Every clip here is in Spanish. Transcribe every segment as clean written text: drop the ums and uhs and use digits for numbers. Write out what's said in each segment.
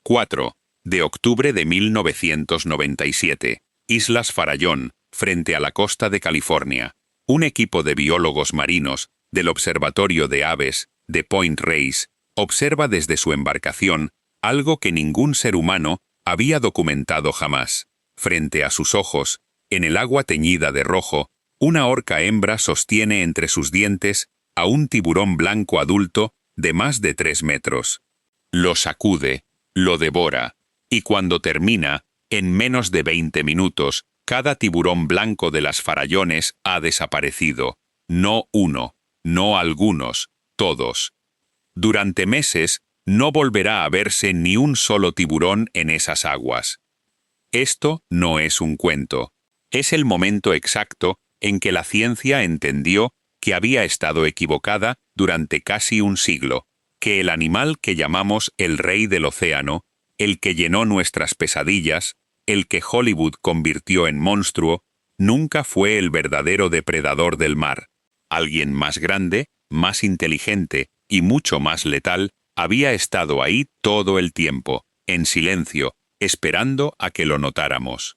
4 de octubre de 1997, Islas Farallón, frente a la costa de California. Un equipo de biólogos marinos del Observatorio de Aves de Point Reyes observa desde su embarcación algo que ningún ser humano había documentado jamás. Frente a sus ojos, en el agua teñida de rojo, una orca hembra sostiene entre sus dientes a un tiburón blanco adulto de más de 3 metros. Lo sacude, lo devora, y cuando termina, en menos de 20 minutos, cada tiburón blanco de las Farallones ha desaparecido. No uno, no algunos, todos. Durante meses, no volverá a verse ni un solo tiburón en esas aguas. Esto no es un cuento. Es el momento exacto en que la ciencia entendió que había estado equivocada durante casi un siglo, que el animal que llamamos el rey del océano, el que llenó nuestras pesadillas, el que Hollywood convirtió en monstruo, nunca fue el verdadero depredador del mar. Alguien más grande, más inteligente y mucho más letal había estado ahí todo el tiempo, en silencio, esperando a que lo notáramos.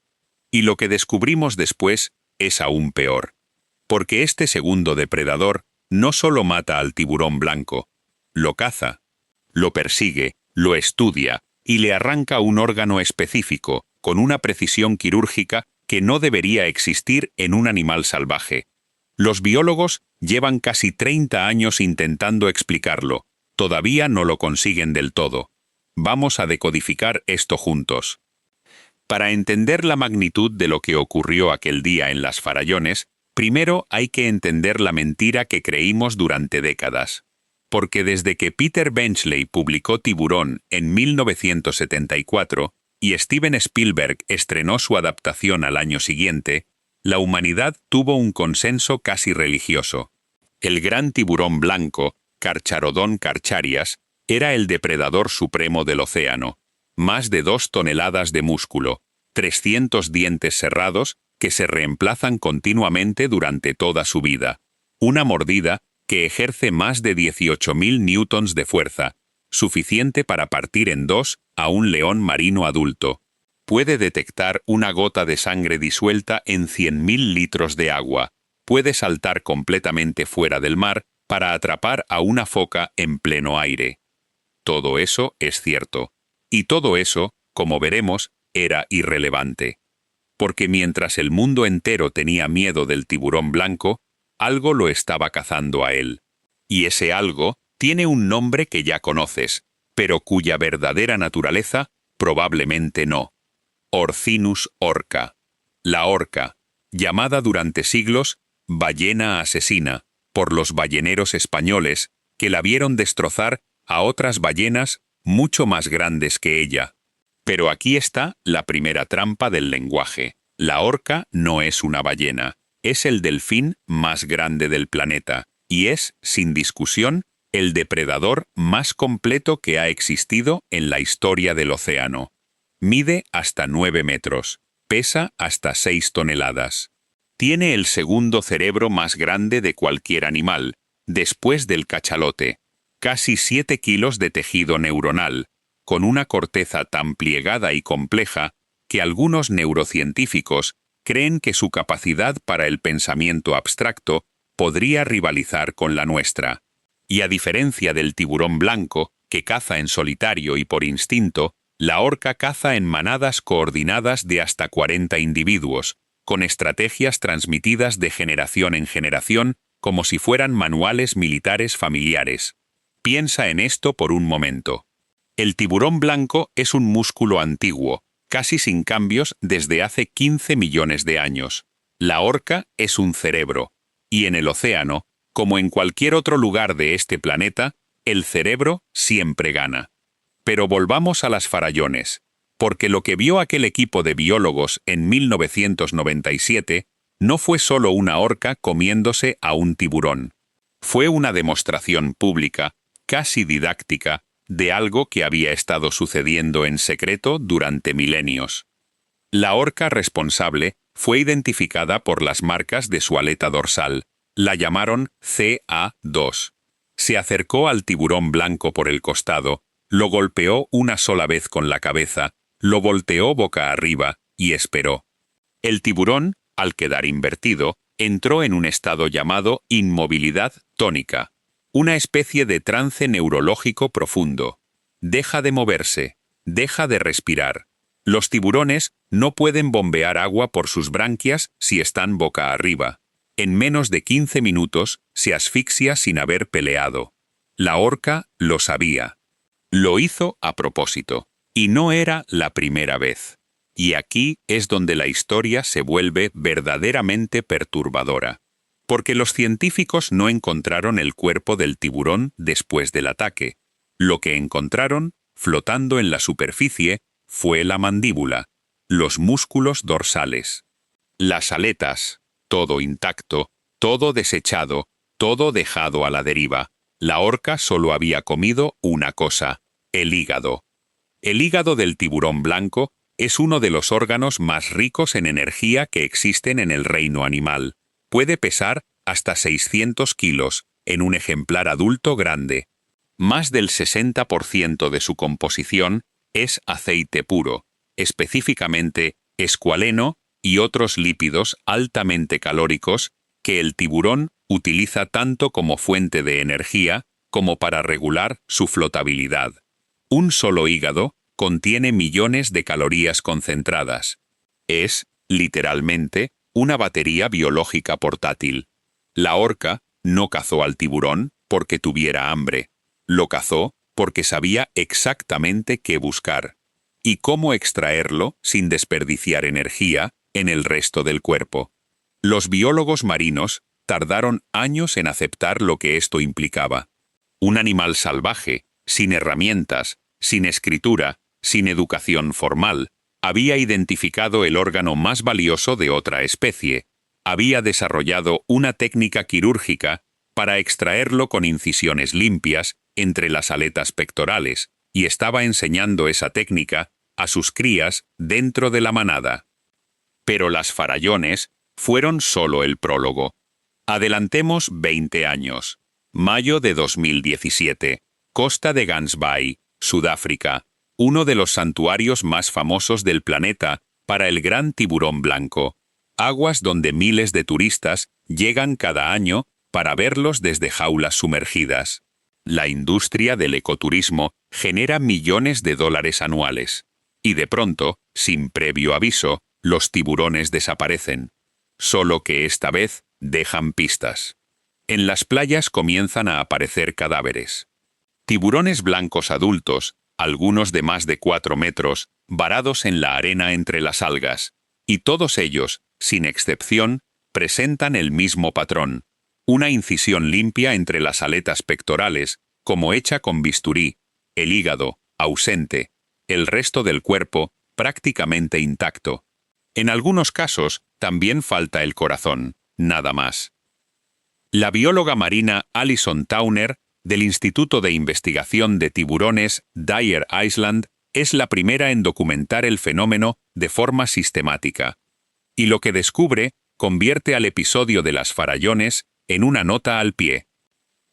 Y lo que descubrimos después es aún peor. Porque este segundo depredador no solo mata al tiburón blanco, lo caza, lo persigue, lo estudia y le arranca un órgano específico, con una precisión quirúrgica que no debería existir en un animal salvaje. Los biólogos llevan casi 30 años intentando explicarlo. Todavía no lo consiguen del todo. Vamos a decodificar esto juntos. Para entender la magnitud de lo que ocurrió aquel día en las Farallones, primero hay que entender la mentira que creímos durante décadas. Porque desde que Peter Benchley publicó Tiburón en 1974 y Steven Spielberg estrenó su adaptación al año siguiente, la humanidad tuvo un consenso casi religioso. El gran tiburón blanco, Carcharodon carcharias, era el depredador supremo del océano. Más de 2 toneladas de músculo, 300 dientes cerrados que se reemplazan continuamente durante toda su vida. Una mordida que ejerce más de 18.000 newtons de fuerza, suficiente para partir en dos a un león marino adulto. Puede detectar una gota de sangre disuelta en 100.000 litros de agua. Puede saltar completamente fuera del mar para atrapar a una foca en pleno aire. Todo eso es cierto. Y todo eso, como veremos, era irrelevante. Porque mientras el mundo entero tenía miedo del tiburón blanco, algo lo estaba cazando a él. Y ese algo tiene un nombre que ya conoces, pero cuya verdadera naturaleza probablemente no. Orcinus orca. La orca, llamada durante siglos ballena asesina por los balleneros españoles que la vieron destrozar a otras ballenas mucho más grandes que ella. Pero aquí está la primera trampa del lenguaje. La orca no es una ballena, es el delfín más grande del planeta, y es, sin discusión, el depredador más completo que ha existido en la historia del océano. Mide hasta 9 metros, pesa hasta 6 toneladas. Tiene el segundo cerebro más grande de cualquier animal, después del cachalote. Casi 7 kilos de tejido neuronal, con una corteza tan pliegada y compleja que algunos neurocientíficos creen que su capacidad para el pensamiento abstracto podría rivalizar con la nuestra. Y a diferencia del tiburón blanco, que caza en solitario y por instinto, la orca caza en manadas coordinadas de hasta 40 individuos, con estrategias transmitidas de generación en generación como si fueran manuales militares familiares. Piensa en esto por un momento. El tiburón blanco es un músculo antiguo, casi sin cambios desde hace 15 millones de años. La orca es un cerebro, y en el océano, como en cualquier otro lugar de este planeta, el cerebro siempre gana. Pero volvamos a las Farallones, porque lo que vio aquel equipo de biólogos en 1997 no fue solo una orca comiéndose a un tiburón. Fue una demostración pública, casi didáctica, de algo que había estado sucediendo en secreto durante milenios. La orca responsable fue identificada por las marcas de su aleta dorsal. La llamaron CA2. Se acercó al tiburón blanco por el costado Lo golpeó una sola vez con la cabeza, lo volteó boca arriba y esperó. El tiburón, al quedar invertido, entró en un estado llamado inmovilidad tónica, una especie de trance neurológico profundo. Deja de moverse, deja de respirar. Los tiburones no pueden bombear agua por sus branquias si están boca arriba. En menos de 15 minutos se asfixia sin haber peleado. La orca lo sabía. Lo hizo a propósito, y no era la primera vez. Y aquí es donde la historia se vuelve verdaderamente perturbadora. Porque los científicos no encontraron el cuerpo del tiburón después del ataque. Lo que encontraron, flotando en la superficie, fue la mandíbula, los músculos dorsales, las aletas, todo intacto, todo desechado, todo dejado a la deriva. La orca solo había comido una cosa, el hígado. El hígado del tiburón blanco es uno de los órganos más ricos en energía que existen en el reino animal. Puede pesar hasta 600 kilos en un ejemplar adulto grande. Más del 60% de su composición es aceite puro, específicamente escualeno y otros lípidos altamente calóricos que el tiburón utiliza tanto como fuente de energía como para regular su flotabilidad. Un solo hígado contiene millones de calorías concentradas. Es, literalmente, una batería biológica portátil. La orca no cazó al tiburón porque tuviera hambre. Lo cazó porque sabía exactamente qué buscar y cómo extraerlo sin desperdiciar energía en el resto del cuerpo. Los biólogos marinos tardaron años en aceptar lo que esto implicaba. Un animal salvaje, sin herramientas, sin escritura, sin educación formal, había identificado el órgano más valioso de otra especie, había desarrollado una técnica quirúrgica para extraerlo con incisiones limpias entre las aletas pectorales, y estaba enseñando esa técnica a sus crías dentro de la manada. Pero las farallones fueron solo el prólogo. Adelantemos 20 años. Mayo de 2017. Costa de Gansbaai, Sudáfrica, uno de los santuarios más famosos del planeta para el gran tiburón blanco. Aguas donde miles de turistas llegan cada año para verlos desde jaulas sumergidas. La industria del ecoturismo genera millones de dólares anuales. Y de pronto, sin previo aviso, los tiburones desaparecen. Solo que esta vez dejan pistas. En las playas comienzan a aparecer cadáveres. Tiburones blancos adultos, algunos de más de 4 metros, varados en la arena entre las algas. Y todos ellos, sin excepción, presentan el mismo patrón. Una incisión limpia entre las aletas pectorales, como hecha con bisturí, el hígado, ausente, el resto del cuerpo, prácticamente intacto. En algunos casos, también falta el corazón, nada más. La bióloga marina Alison Towner, del Instituto de Investigación de Tiburones Dyer Island, es la primera en documentar el fenómeno de forma sistemática. Y lo que descubre convierte al episodio de las farallones en una nota al pie.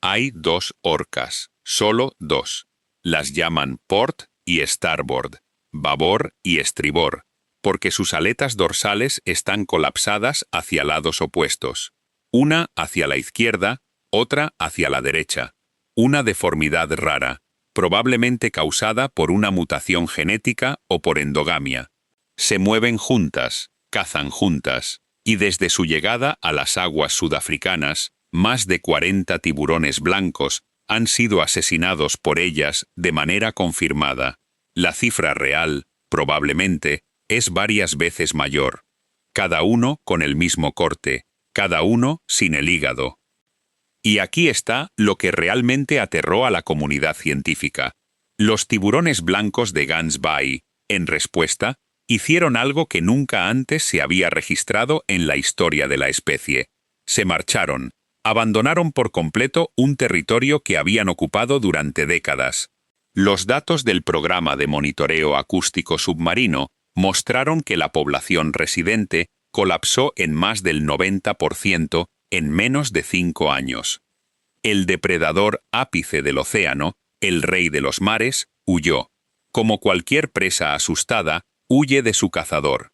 Hay 2 orcas, solo 2. Las llaman port y starboard, babor y estribor, porque sus aletas dorsales están colapsadas hacia lados opuestos. Una hacia la izquierda, otra hacia la derecha. Una deformidad rara, probablemente causada por una mutación genética o por endogamia. Se mueven juntas, cazan juntas, y desde su llegada a las aguas sudafricanas, más de 40 tiburones blancos han sido asesinados por ellas de manera confirmada. La cifra real, probablemente, es varias veces mayor. Cada uno con el mismo corte, cada uno sin el hígado. Y aquí está lo que realmente aterró a la comunidad científica. Los tiburones blancos de Gansbaai, en respuesta, hicieron algo que nunca antes se había registrado en la historia de la especie. Se marcharon, abandonaron por completo un territorio que habían ocupado durante décadas. Los datos del programa de monitoreo acústico submarino mostraron que la población residente colapsó en más del 90% en menos de 5 años. El depredador ápice del océano, el rey de los mares, huyó. Como cualquier presa asustada, huye de su cazador.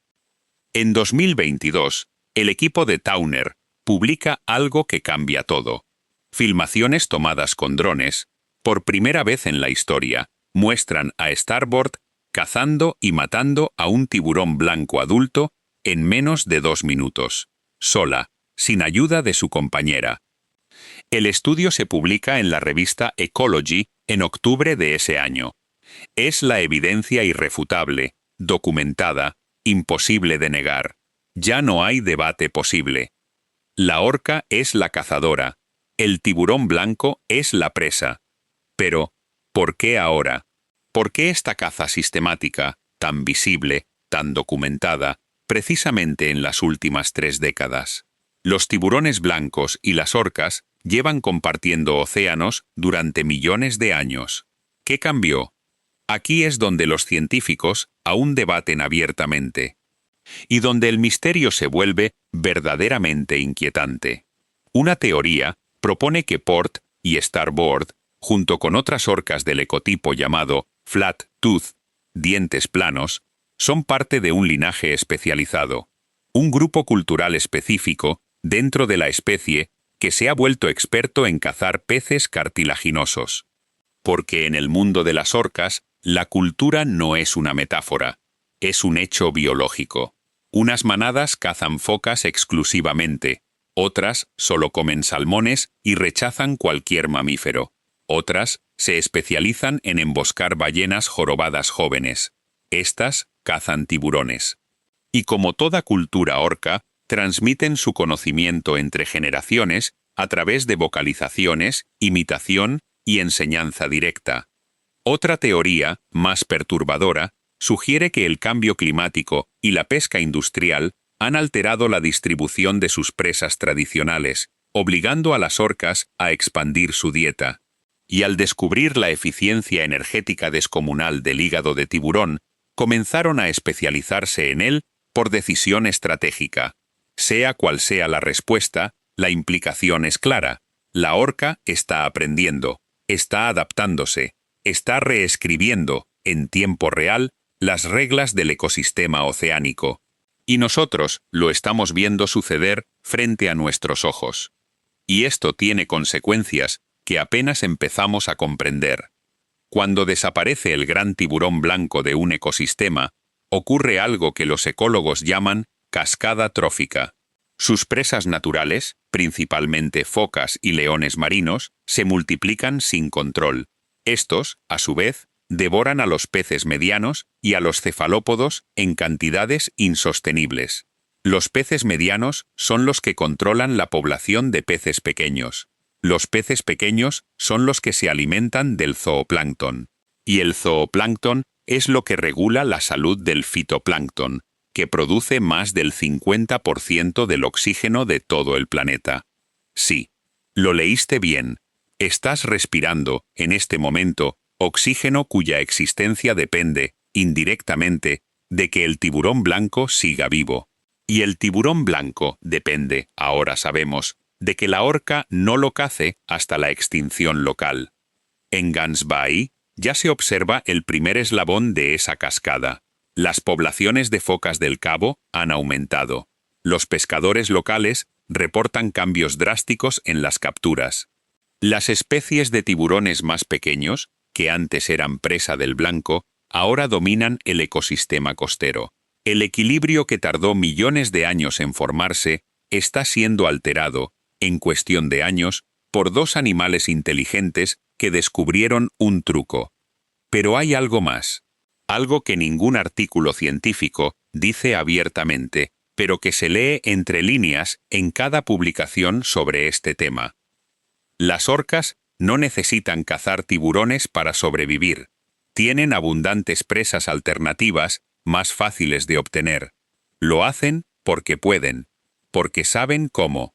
En 2022, el equipo de Towner publica algo que cambia todo. Filmaciones tomadas con drones, por primera vez en la historia, muestran a Starboard cazando y matando a un tiburón blanco adulto en menos de 2 minutos, sola, sin ayuda de su compañera. El estudio se publica en la revista Ecology en octubre de ese año. Es la evidencia irrefutable, documentada, imposible de negar. Ya no hay debate posible. La orca es la cazadora, el tiburón blanco es la presa. Pero, ¿por qué ahora? ¿Por qué esta caza sistemática, tan visible, tan documentada, precisamente en las últimas 3 décadas? Los tiburones blancos y las orcas llevan compartiendo océanos durante millones de años. ¿Qué cambió? Aquí es donde los científicos aún debaten abiertamente. Y donde el misterio se vuelve verdaderamente inquietante. Una teoría propone que Port y Starboard, junto con otras orcas del ecotipo llamado Flat Tooth, dientes planos, son parte de un linaje especializado, un grupo cultural específico dentro de la especie que se ha vuelto experto en cazar peces cartilaginosos. Porque en el mundo de las orcas, la cultura no es una metáfora, es un hecho biológico. Unas manadas cazan focas exclusivamente, otras solo comen salmones y rechazan cualquier mamífero. Otras se especializan en emboscar ballenas jorobadas jóvenes. Estas cazan tiburones. Y como toda cultura orca, transmiten su conocimiento entre generaciones a través de vocalizaciones, imitación y enseñanza directa. Otra teoría, más perturbadora, sugiere que el cambio climático y la pesca industrial han alterado la distribución de sus presas tradicionales, obligando a las orcas a expandir su dieta. Y al descubrir la eficiencia energética descomunal del hígado de tiburón, comenzaron a especializarse en él por decisión estratégica. Sea cual sea la respuesta, la implicación es clara. La orca está aprendiendo, está adaptándose, está reescribiendo, en tiempo real, las reglas del ecosistema oceánico. Y nosotros lo estamos viendo suceder frente a nuestros ojos. Y esto tiene consecuencias que apenas empezamos a comprender. Cuando desaparece el gran tiburón blanco de un ecosistema, ocurre algo que los ecólogos llaman cascada trófica. Sus presas naturales, principalmente focas y leones marinos, se multiplican sin control. Estos, a su vez, devoran a los peces medianos y a los cefalópodos en cantidades insostenibles. Los peces medianos son los que controlan la población de peces pequeños. Los peces pequeños son los que se alimentan del zooplancton. Y el zooplancton es lo que regula la salud del fitoplancton, que produce más del 50% del oxígeno de todo el planeta. Sí, lo leíste bien. Estás respirando, en este momento, oxígeno cuya existencia depende, indirectamente, de que el tiburón blanco siga vivo. Y el tiburón blanco depende, ahora sabemos, de que la orca no lo cace hasta la extinción local. En Gans Bay ya se observa el primer eslabón de esa cascada. Las poblaciones de focas del Cabo han aumentado. Los pescadores locales reportan cambios drásticos en las capturas. Las especies de tiburones más pequeños, que antes eran presa del blanco, ahora dominan el ecosistema costero. El equilibrio que tardó millones de años en formarse está siendo alterado, en cuestión de años, por 2 animales inteligentes que descubrieron un truco. Pero hay algo más. Algo que ningún artículo científico dice abiertamente, pero que se lee entre líneas en cada publicación sobre este tema. Las orcas no necesitan cazar tiburones para sobrevivir. Tienen abundantes presas alternativas más fáciles de obtener. Lo hacen porque pueden, porque saben cómo.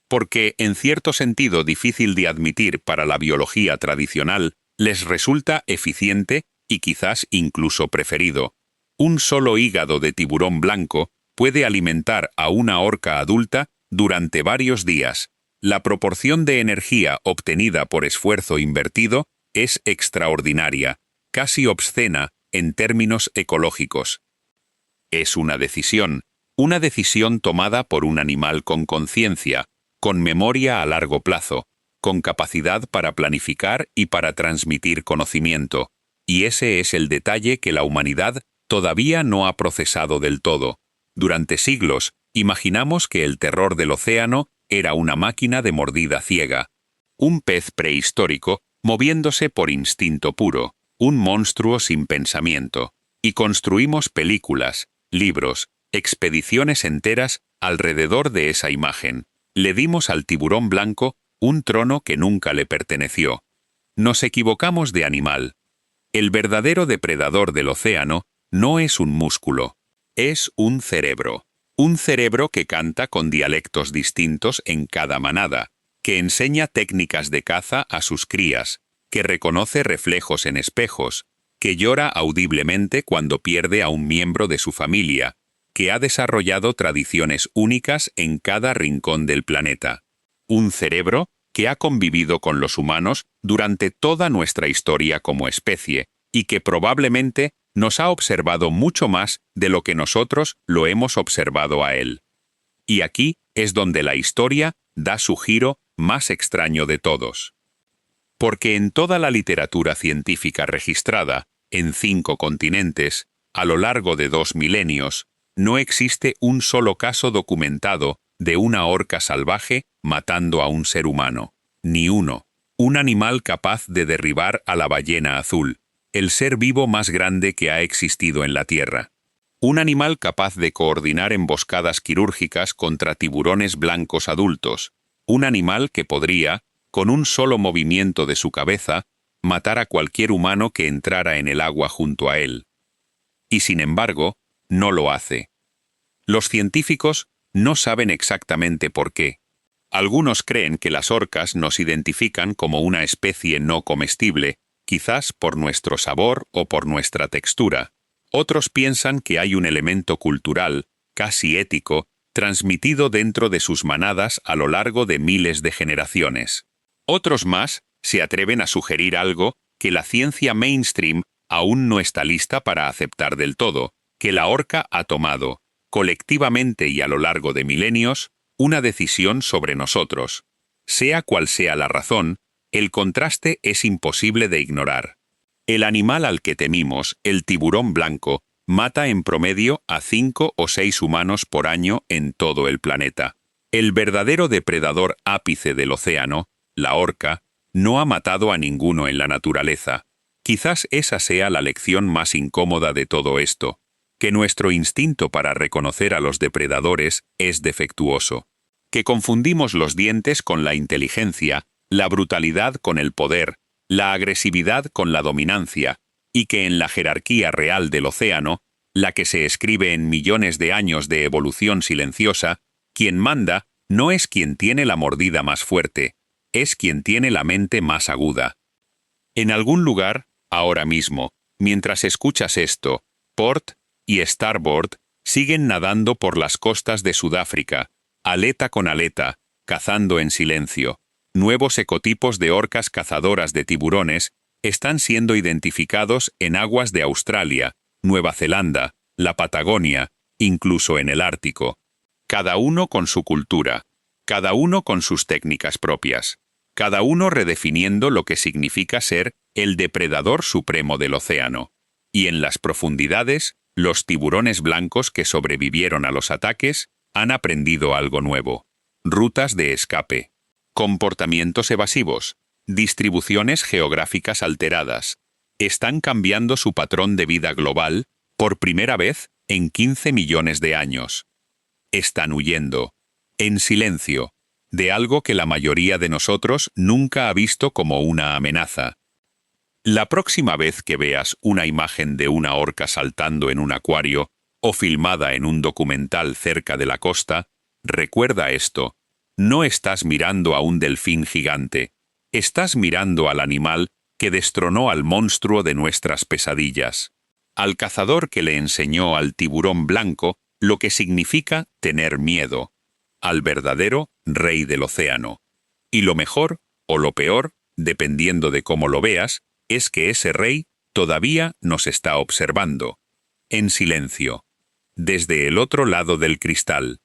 Porque, en cierto sentido difícil de admitir para la biología tradicional, les resulta eficiente y quizás incluso preferido. Un solo hígado de tiburón blanco puede alimentar a una orca adulta durante varios días. La proporción de energía obtenida por esfuerzo invertido es extraordinaria, casi obscena en términos ecológicos. Es una decisión tomada por un animal con conciencia, con memoria a largo plazo, con capacidad para planificar y para transmitir conocimiento, y ese es el detalle que la humanidad todavía no ha procesado del todo. Durante siglos, imaginamos que el terror del océano era una máquina de mordida ciega, un pez prehistórico moviéndose por instinto puro, un monstruo sin pensamiento, y construimos películas, libros, expediciones enteras alrededor de esa imagen. Le dimos al tiburón blanco un trono que nunca le perteneció. Nos equivocamos de animal. El verdadero depredador del océano no es un músculo, es un cerebro. Un cerebro que canta con dialectos distintos en cada manada, que enseña técnicas de caza a sus crías, que reconoce reflejos en espejos, que llora audiblemente cuando pierde a un miembro de su familia, que ha desarrollado tradiciones únicas en cada rincón del planeta. Un cerebro que ha convivido con los humanos durante toda nuestra historia como especie y que probablemente nos ha observado mucho más de lo que nosotros lo hemos observado a él. Y aquí es donde la historia da su giro más extraño de todos. Porque en toda la literatura científica registrada, en 5 continentes, a lo largo de 2 milenios, no existe un solo caso documentado de una orca salvaje matando a un ser humano. Ni uno. Un animal capaz de derribar a la ballena azul, el ser vivo más grande que ha existido en la Tierra. Un animal capaz de coordinar emboscadas quirúrgicas contra tiburones blancos adultos. Un animal que podría, con un solo movimiento de su cabeza, matar a cualquier humano que entrara en el agua junto a él. Y sin embargo, no lo hace. Los científicos no saben exactamente por qué. Algunos creen que las orcas nos identifican como una especie no comestible, quizás por nuestro sabor o por nuestra textura. Otros piensan que hay un elemento cultural, casi ético, transmitido dentro de sus manadas a lo largo de miles de generaciones. Otros más se atreven a sugerir algo que la ciencia mainstream aún no está lista para aceptar del todo, que la orca ha tomado, colectivamente y a lo largo de milenios, una decisión sobre nosotros. Sea cual sea la razón, el contraste es imposible de ignorar. El animal al que temimos, el tiburón blanco, mata en promedio a 5 o 6 humanos por año en todo el planeta. El verdadero depredador ápice del océano, la orca, no ha matado a ninguno en la naturaleza. Quizás esa sea la lección más incómoda de todo esto, que nuestro instinto para reconocer a los depredadores es defectuoso, que confundimos los dientes con la inteligencia, la brutalidad con el poder, la agresividad con la dominancia, y que en la jerarquía real del océano, la que se escribe en millones de años de evolución silenciosa, quien manda no es quien tiene la mordida más fuerte, es quien tiene la mente más aguda. En algún lugar, ahora mismo, mientras escuchas esto, Port y Starboard siguen nadando por las costas de Sudáfrica, aleta con aleta, cazando en silencio. Nuevos ecotipos de orcas cazadoras de tiburones están siendo identificados en aguas de Australia, Nueva Zelanda, la Patagonia, incluso en el Ártico. Cada uno con su cultura, cada uno con sus técnicas propias, cada uno redefiniendo lo que significa ser el depredador supremo del océano. Y en las profundidades, los tiburones blancos que sobrevivieron a los ataques han aprendido algo nuevo. Rutas de escape, comportamientos evasivos, distribuciones geográficas alteradas. Están cambiando su patrón de vida global por primera vez en 15 millones de años. Están huyendo, en silencio, de algo que la mayoría de nosotros nunca ha visto como una amenaza. La próxima vez que veas una imagen de una orca saltando en un acuario o filmada en un documental cerca de la costa, recuerda esto. No estás mirando a un delfín gigante, estás mirando al animal que destronó al monstruo de nuestras pesadillas, al cazador que le enseñó al tiburón blanco lo que significa tener miedo, al verdadero rey del océano. Y lo mejor, o lo peor, dependiendo de cómo lo veas, es que ese rey Todavía nos está observando. En silencio. Desde el otro lado del cristal.